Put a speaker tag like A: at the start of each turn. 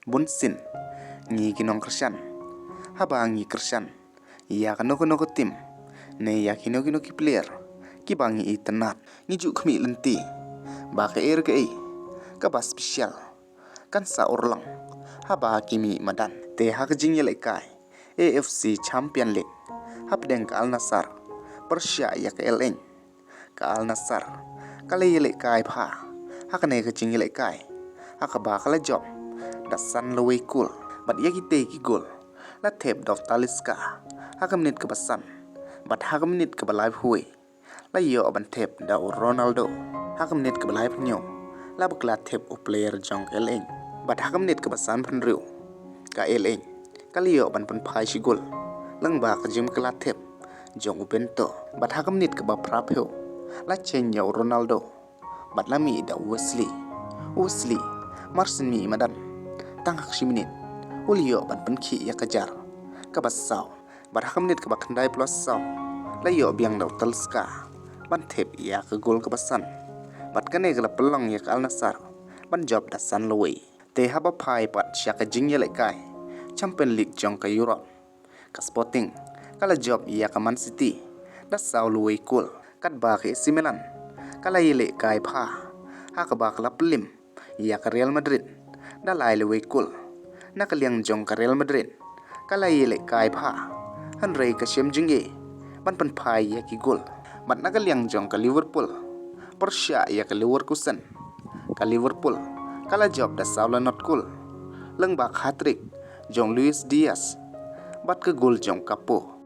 A: Bunsin ngi kinong Christian haba ngi Christian ya kanoko tim ne ya kinoko player ki bangi itanat ngi juk khmi lenti ba ka ke ka ba special kan sa orlang haba kimi madan te hak jing yele kai AFC Champion League hapdeng ka Al Nassr Persia ya ka LN ka Al Nassr kale yele kai pha hakane ka jing yele kai hakaba kala job da san laway kul bat yaki te ki gol la thep dok taliska hakam nit ka basan bat hakam nit ka balai hui la yo ban thep da Ronaldo hakam nit ka balai phnyo la bakla thep o player jong LN bat hakam nit ka basan phan riu ka LN kaliyo ban pan phai shi gol lang ba ka jim kala thep jong bento bat hakam nit ka ba phrapheu la chen yo Ronaldo bat lami da Wesley Marsin mi madan tang hak shi minit uliyo ban pan khi ya kajar ka basaw bat hakam nit ka ba khandai plus saw la yo biang daw talska ban thep ya ka gol ka basan bat kane ka pelong ya ka Al Nassr ban job da san laway te haba phai pat sya ka jing ya le kai Champion League jong ka Europe ka Sporting kala job ya ka Man City da saw laway kul kat ba ka AC Milan kala yele kai pha ha ka ba ka plim ya ka Real Madrid da lai laway kul na ka liang jong ka Real Madrid kala yele kai pha han rei ka shem jing ye ban pan phai ya ki gol bat na ka liang jong ka Liverpool Persia ya ka Leverkusen ka Liverpool kala job da saw la not kul leng ba hat-trick jong Luis Diaz bat ka gol jong kapo